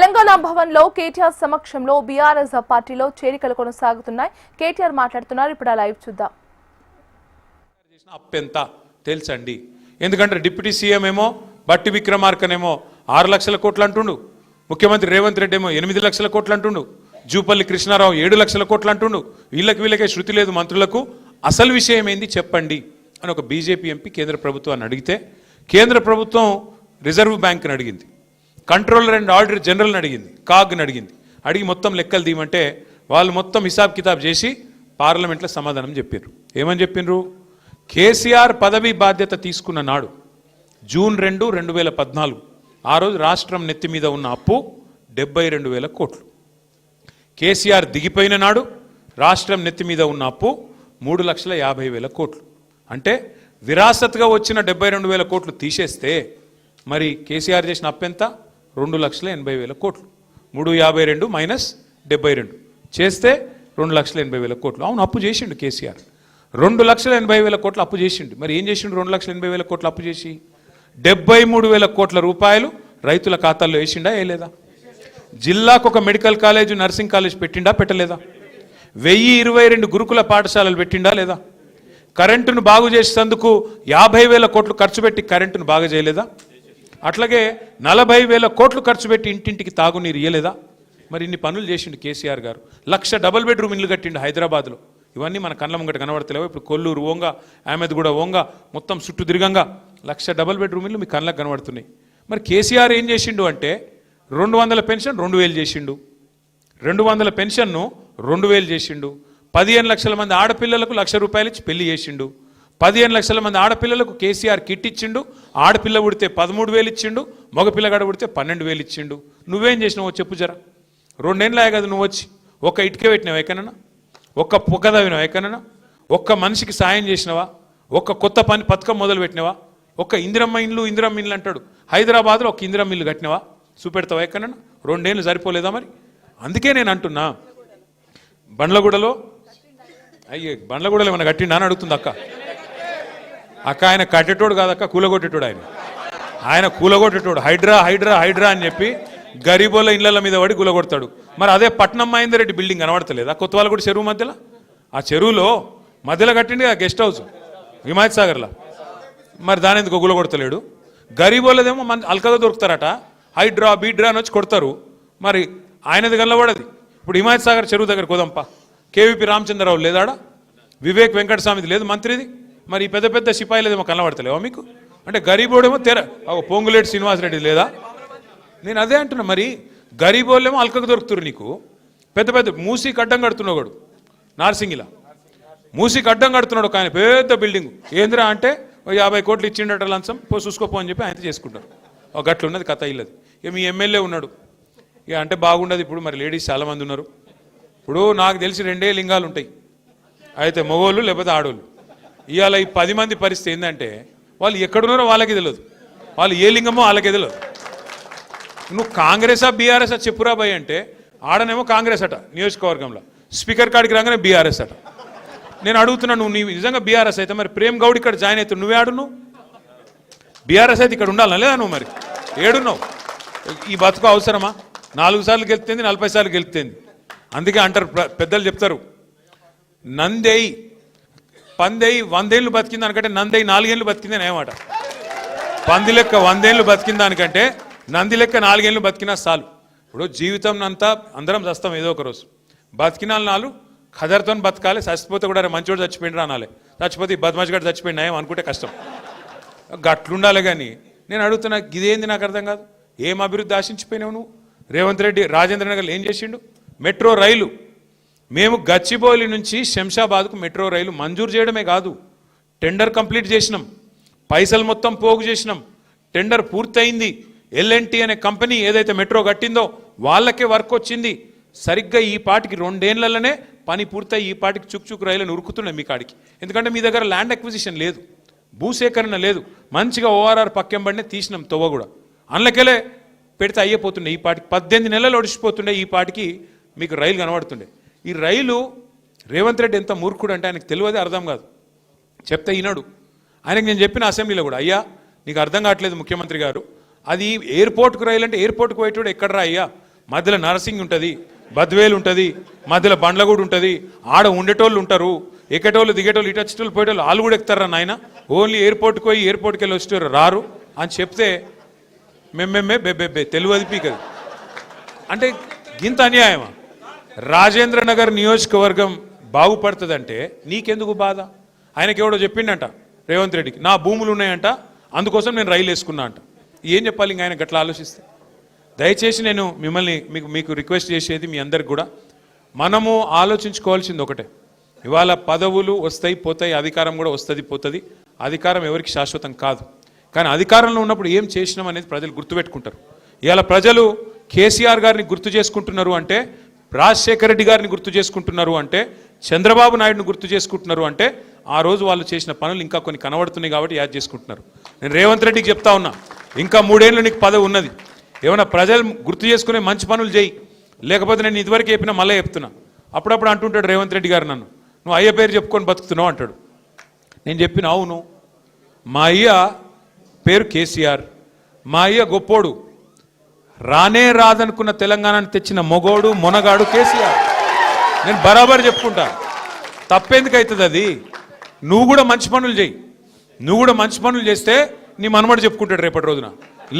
తెలంగాణ భవన్లో కేటీఆర్ సమక్షంలో బీఆర్ఎస్ పార్టీలో చేరికలు కొనసాగుతున్నాయి. కేటీఆర్ మాట్లాడుతున్నారు. ఇప్పుడు లైవ్ చూద్దాం. అప్పెంత తెలుసండి. ఎందుకంటే డిప్యూటీ సీఎం ఏమో బట్టి విక్రమార్కనేమో 6 లక్షల కోట్లు అంటుండు, ముఖ్యమంత్రి రేవంత్ రెడ్డి ఏమో 8 లక్షల కోట్లు అంటుండు, జూపల్లి కృష్ణారావు 7 లక్షల కోట్లు అంటుండు. వీళ్ళకే శృతి లేదు మంత్రులకు. అసలు విషయం ఏంది చెప్పండి అని ఒక బీజేపీ ఎంపీ కేంద్ర ప్రభుత్వాన్ని అడిగితే, కేంద్ర ప్రభుత్వం రిజర్వ్ బ్యాంక్ని అడిగింది, కంట్రోలర్ అండ్ ఆడిటర్ జనరల్ని అడిగింది, కాగ్ని అడిగి మొత్తం లెక్కలు తీయమంటే వాళ్ళు మొత్తం హిసాబ్ కితాబ్ చేసి పార్లమెంట్లో సమాధానం చెప్పారు. ఏమని చెప్పిండ్రు? కేసీఆర్ పదవి బాధ్యత తీసుకున్న నాడు జూన్ 2, 2014 ఆ రోజు రాష్ట్రం నెత్తి మీద ఉన్న అప్పు 72,000 కోట్లు. కేసీఆర్ దిగిపోయిన నాడు రాష్ట్రం నెత్తి మీద ఉన్న అప్పు 3,50,000 కోట్లు. అంటే విరాసత్గా వచ్చిన 72,000 కోట్లు తీసేస్తే మరి కేసీఆర్ చేసిన అప్పు ఎంత? 2,80,000 కోట్లు. 352 మైనస్ 72 చేస్తే 2,80,000 కోట్లు. అవును, అప్పు చేసిండు కేసీఆర్. 2,80,000 కోట్లు అప్పు చేసిండు. మరి ఏం చేసిండు? 2,80,000 కోట్లు అప్పు చేసి 73,000 కోట్ల రూపాయలు రైతుల ఖాతాల్లో వేసిండా వేయలేదా? జిల్లాకు ఒక మెడికల్ కాలేజ్, నర్సింగ్ కాలేజ్ పెట్టిండా పెట్టలేదా? 1,022 గురుకుల పాఠశాలలు పెట్టిండా లేదా? కరెంటును బాగు చేసేందుకు 50,000 కోట్లు ఖర్చు పెట్టి కరెంటును బాగా చేయలేదా? అట్లాగే 40,000 కోట్లు ఖర్చు పెట్టి ఇంటింటికి తాగునీరు ఇయ్యలేదా? మరి ఇన్ని పనులు చేసిండు కేసీఆర్ గారు. 1,00,000 డబుల్ బెడ్రూమ్ ఇల్లు కట్టిండు హైదరాబాద్లో. ఇవన్నీ మన కళ్ళ ముంగట కనబడతలేవు. ఇప్పుడు కొల్లూరు ఓంగా, అహ్మద్గూడ ఓంగా, మొత్తం చుట్టూ తిరగంగా 1,00,000 డబుల్ బెడ్రూమ్ ఇల్లు మీ కళ్ళకు కనబడుతున్నాయి. మరి కేసీఆర్ ఏం చేసిండు అంటే 200 పెన్షన్ 2,000 చేసిండు, 200 పెన్షన్ను 2,000 చేసిండు. 15 లక్షల మంది ఆడపిల్లలకు 1,00,000 రూపాయలు ఇచ్చి పెళ్లి చేసిండు. 15 లక్షల మంది ఆడపిల్లలకు కేసీఆర్ కిట్ ఇచ్చిండు. ఆడపిల్ల పుడితే 13,000 ఇచ్చిండు, మగపిల్లగాడ పుడితే 12,000 ఇచ్చిండు. నువ్వేం చేసినావు చెప్పు జరా. 2 ఏళ్ళే కదా నువ్వు వచ్చి. ఒక్క ఇటుకే పెట్టినావు ఎక్కడన్నా? ఒక్క పొగ తవ్వినావా ఎక్కడన్నా? ఒక్క మనిషికి సాయం చేసినవా? ఒక్క కొత్త పని పథకం మొదలు పెట్టినవా? ఒక్క ఇందిరమ్మ ఇండ్లు అంటాడు. హైదరాబాద్లో ఒక ఇందిరమ్మ ఇల్లు కట్టినవా? చూపెడతావా ఎక్కడన్నా? 2 ఏళ్ళు సరిపోలేదా మరి? అందుకే నేను అంటున్నా, బండ్లగూడలో ఏమైనా కట్టిండా అని అడుగుతుంది అక్క. ఆయన కట్టేటోడు కాదక్క, కూలగొట్టేటోడు. ఆయన కూలగొట్టేటోడు. హైడ్రా అని చెప్పి గరీబోళ్ళ ఇళ్ల మీద పడి కూలగొడతాడు. మరి అదే పట్నం మహేందర్ రెడ్డి బిల్డింగ్ కనబడతలేదా? కొత్తవాళ్ళగూడ చెరువు మధ్యలో, ఆ చెరువులో మధ్యలో కట్టిండి ఆ గెస్ట్ హౌస్ హిమాయత్ సాగర్లో. మరి దాని ఎందుకు కూలగొడతలేడు? గరీబోళ్ళదేమో అల్కగా దొరుకుతారట, హైడ్రా బీడ్రా అని వచ్చి కొడతారు. మరి ఆయనది కనబడది. ఇప్పుడు హిమాయత్ సాగర్ చెరువు దగ్గర కోదంపా, కేవీపీ రామచంద్రరావు లేదాడ, వివేక్ వెంకటస్వామిది లేదు మంత్రిది. మరి ఈ పెద్ద పెద్ద సిపాయిలేదేమో కనబడతలేవా మీకు? అంటే గరీబోడేమో పొంగులేటి శ్రీనివాసరెడ్డి లేదా? నేను అదే అంటున్నా. మరి గరీబోళ్ళేమో అల్కకు దొరుకుతారు నీకు. పెద్ద పెద్ద మూసీకి అడ్డం కడుతున్నాడు నార్సింగిలా, మూసీకి అడ్డం కడుతున్నాడు ఒక ఆయన పెద్ద బిల్డింగ్. ఏంద్రా అంటే 50 కోట్లు ఇచ్చిండట లంచం, చూసుకోపో అని చెప్పి ఆయన చేసుకుంటారు. ఒక గట్లు ఉన్నది కథ ఇల్లది. ఇక మీ ఎమ్మెల్యే ఉన్నాడు, ఇక అంటే బాగుండదు. ఇప్పుడు మరి లేడీస్ చాలామంది ఉన్నారు. ఇప్పుడు నాకు తెలిసి 2 లింగాలు ఉంటాయి, అయితే మగోళ్ళు లేకపోతే ఆడోళ్ళు. ఇవాళ ఈ 10 మంది పరిస్థితి ఏంటంటే వాళ్ళు ఎక్కడున్నారో వాళ్ళకి తెలియదు, వాళ్ళు ఏ లింగమో వాళ్ళకి తెలియదు. నువ్వు కాంగ్రెసా బీఆర్ఎస్ చెప్పురా భయ్ అంటే ఆడనేమో కాంగ్రెస్ అట నియోజకవర్గంలో, స్పీకర్ కాడికి రాగానే బీఆర్ఎస్ అట. నేను అడుగుతున్నా, నువ్వు నిజంగా బీఆర్ఎస్ అయితే మరి ప్రేమ్ గౌడ్ ఇక్కడ జాయిన్ అవుతావు, నువ్వే ఆడున్నావు? బీఆర్ఎస్ అయితే ఇక్కడ ఉండాలా లేదా? నువ్వు మరి ఏడున్నావు? ఈ బతుకు అవసరమా? 4 సార్లు గెలుస్తుంది, 40 సార్లు గెలుస్తుంది. అందుకే అంటారు పెద్దలు చెప్తారు, నందేయి పందేయి 100 ఏళ్ళు బతికింది దానికంటే నందేయి 4 ఏళ్ళు బతికింది అని ఏమాట. పంది లెక్క 100 ఏళ్ళు బతికిన దానికంటే నంది లెక్క 4 ఏళ్ళు బతికినా చాలు. ఇప్పుడు జీవితం అంతా అందరం చస్తాం ఏదో ఒక రోజు. బతికిన 4 ఖదర్తో బతకాలి. చచ్చిపోతే కూడా మంచోడు చచ్చిపోయిండ్రా అనాలి. చచ్చిపోతే బద్మాష్ గడ్డ చచ్చిపోయినా ఏం అనుకుంటే కష్టం. గట్లుండాలి. కానీ నేను అడుగుతున్నా, ఇదేంది నాకు అర్థం కాదు. ఏం అభివృద్ధి ఆశించిపోయినావు నువ్వు? రేవంత్ రెడ్డి రాజేంద్ర నగర్లో ఏం చేసిండు? మెట్రో రైలు. మేము గచ్చిబౌలి నుంచి శంషాబాద్కు మెట్రో రైలు మంజూరు చేయడమే కాదు, టెండర్ కంప్లీట్ చేసినాం, పైసలు మొత్తం పోగు చేసినాం, టెండర్ పూర్తయింది. L&T అనే కంపెనీ ఏదైతే మెట్రో కట్టిందో వాళ్ళకే వర్క్ వచ్చింది. సరిగ్గా ఈ పాటికి 2 ఏళ్లలోనే పని పూర్తయి ఈ పాటికి చుక్ రైలును ఉరుకుతున్నాయి మీ కాడికి. ఎందుకంటే మీ దగ్గర ల్యాండ్ అక్విజిషన్ లేదు, భూసేకరణ లేదు. మంచిగా ORR పక్కెంబడినే తీసినాం తొవ్వ కూడా. అందులోకెళ్ళే పెడితే అయ్యిపోతుండే. ఈ పాటికి 18 నెలలు ఒడిచిపోతుండే. ఈ పాటికి మీకు రైలు కనబడుతుండే. ఈ రైలు రేవంత్ రెడ్డి ఎంత మూర్ఖుడు అంటే ఆయనకు తెలియదే అర్థం కాదు. చెప్తే ఈనాడు ఆయనకు నేను చెప్పిన అసెంబ్లీలో కూడా, అయ్యా నీకు అర్థం కావట్లేదు ముఖ్యమంత్రి గారు, అది ఎయిర్పోర్ట్కు రైలు అంటే ఎయిర్పోర్ట్కు పోయేటోడు ఎక్కడరా అయ్యా, మధ్యలో నర్సింగ్ ఉంటుంది, బద్వేలు ఉంటుంది, మధ్యలో బండ్లగూడు ఉంటుంది. ఆడ ఉండేటోళ్ళు ఉంటారు, ఎక్కేటోళ్ళు దిగేటోళ్ళు, ఇటు వచ్చేటోళ్ళు పోయేటోళ్ళు, వాళ్ళు కూడా ఎక్కుతారా నాయన? ఓన్లీ ఎయిర్పోర్ట్కి పోయి ఎయిర్పోర్ట్కి వెళ్ళి వచ్చేటోళ్ళు రారు అని చెప్తే మెమ్మెమ్మే బెబ్బెబ్బే తెలియదు పీకదు. అంటే ఇంత అన్యాయమా? రాజేంద్ర నగర్ నియోజకవర్గం బాగుపడుతుందంటే నీకెందుకు బాధ? ఆయనకి ఎవడో చెప్పిండంట రేవంత్ రెడ్డికి, నా భూములు ఉన్నాయంట, అందుకోసం నేను రైలు వేసుకున్నా అంట. ఏం చెప్పాలి ఇంకా ఆయన గట్లా ఆలోచిస్తే? దయచేసి నేను మిమ్మల్ని మీకు రిక్వెస్ట్ చేసేది మీ అందరికి కూడా, మనము ఆలోచించుకోవాల్సింది ఒకటే. ఇవాళ పదవులు వస్తాయి పోతాయి, అధికారం కూడా వస్తుంది పోతుంది. అధికారం ఎవరికి శాశ్వతం కాదు. కానీ అధికారంలో ఉన్నప్పుడు ఏం చేసినాం అనేది ప్రజలు గుర్తుపెట్టుకుంటారు. ఇవాళ ప్రజలు కేసీఆర్ గారిని గుర్తు చేసుకుంటున్నారు అంటే, రాజశేఖర రెడ్డి గారిని గుర్తు చేసుకుంటున్నారు అంటే, చంద్రబాబు నాయుడుని గుర్తు చేసుకుంటున్నారు అంటే, ఆ రోజు వాళ్ళు చేసిన పనులు ఇంకా కొన్ని కనబడుతున్నాయి కాబట్టి యాద్ చేసుకుంటున్నారు. నేను రేవంత్ రెడ్డికి చెప్తా ఉన్నా, ఇంకా 3 ఏళ్ళు నీకు పదవి ఉన్నది. ఏమన్నా ప్రజలు గుర్తు చేసుకునే మంచి పనులు చేయి, లేకపోతే నేను ఇదివరకు చెప్పినా మళ్ళీ చెప్తున్నా. అప్పుడప్పుడు అంటుంటాడు రేవంత్ రెడ్డి గారు నన్ను, నువ్వు అయ్య పేరు చెప్పుకొని బతుకుతున్నావు అంటాడు. నేను చెప్పిన అవును, మా అయ్య పేరు కేసీఆర్, మా అయ్య గొప్పోడు, రానే రాదనుకున్న తెలంగాణను తెచ్చిన మొగోడు మొనగాడు కేసీఆర్. నేను బరాబర్ చెప్పుకుంటా, తప్పేందుకు అవుతుంది అది? నువ్వు కూడా మంచి పనులు చేయి, నువ్వు కూడా మంచి పనులు చేస్తే నీ మనమడు చెప్పుకుంటాడు రేపటి రోజున.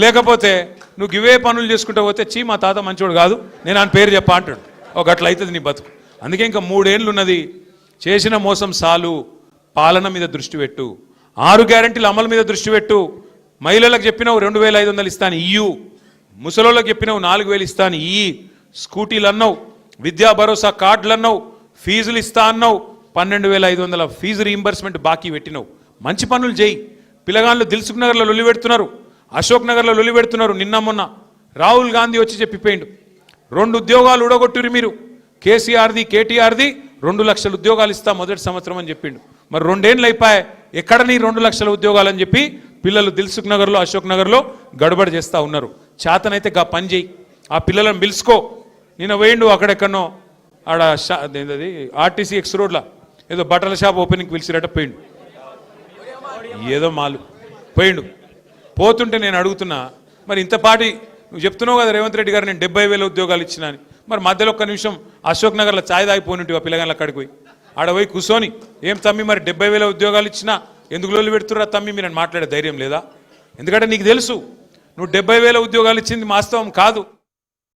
లేకపోతే నువ్వు ఇవే పనులు చేసుకుంటూ పోతే చీ మా తాత మంచోడు కాదు, నేను ఆయన పేరు చెప్పా అంటాడు. ఒక అట్లా అవుతుంది నీ బతుకు. అందుకే ఇంకా 3 ఏళ్ళు ఉన్నది. చేసిన మోసం సాలు, పాలన మీద దృష్టి పెట్టు, 6 గ్యారెంటీల అమలు మీద దృష్టి పెట్టు. మహిళలకు చెప్పినావు 2500 ఇస్తాను ఇయ్యు, ముసలోళ్ళకి చెప్పినావు 4000 ఇస్తాను ఇయ్యి, స్కూటీలు అన్నావు, విద్యా భరోసా కార్డులు అన్నావు, ఫీజులు ఇస్తా అన్నావు, 12500 ఫీజు రీయింబర్స్మెంట్ బాకీ పెట్టినావు. మంచి పనులు చేయి. పిల్లగాళ్ళు దిల్సుఖ్ నగర్లో లొల్లి పెడుతున్నారు, అశోక్ నగర్లో లొల్లి పెడుతున్నారు. నిన్న మొన్న రాహుల్ గాంధీ వచ్చి చెప్పిపోయిండు, 2 ఉద్యోగాలు ఊడగొట్టురు మీరు, కేసీఆర్ది కేటీఆర్ది 2 లక్షల ఉద్యోగాలు ఇస్తా మొదటి సంవత్సరం అని చెప్పిండు. మరి 2 ఏళ్ళు అయిపోయాయి, ఎక్కడ నీ 2 లక్షల ఉద్యోగాలు అని చెప్పి పిల్లలు దిల్సుఖ్ నగర్లో అశోక్ నగర్లో గడబడి చేస్తూ ఉన్నారు. చేతనైతే గా పని చేయి, ఆ పిల్లలను పిలుచుకో. నిన్న వేయండు అక్కడెక్కడనో ఆడ ఏంటది ఆర్టీసీ ఎక్స్ రోడ్లో ఏదో బట్టల షాప్ ఓపెనింగ్కి పిలిచిరట, పోయిండు. ఏదో మాలు పోయిండు. పోతుంటే నేను అడుగుతున్నా, మరి ఇంతపాటి నువ్వు చెప్తున్నావు కదా రేవంత్ రెడ్డి గారు నేను 70,000 ఉద్యోగాలు ఇచ్చినా అని, మరి మధ్యలో ఒక్క నిమిషం అశోక్ నగర్లో ఛాయ్ దాగిపోయినట్టు ఆ పిల్లగాళ్ళ అక్కడికి పోయి ఆడ పోయి కూర్చొని, ఏం తమ్మి మరి 70,000 ఉద్యోగాలు ఇచ్చినా ఎందుకు లోళ్ళు పెడుతుర్రా తమ్మి మీరు అని మాట్లాడే ధైర్యం లేదా? ఎందుకంటే నీకు తెలుసు నువ్వు 70,000 ఉద్యోగాలు ఇచ్చింది వాస్తవం కాదు.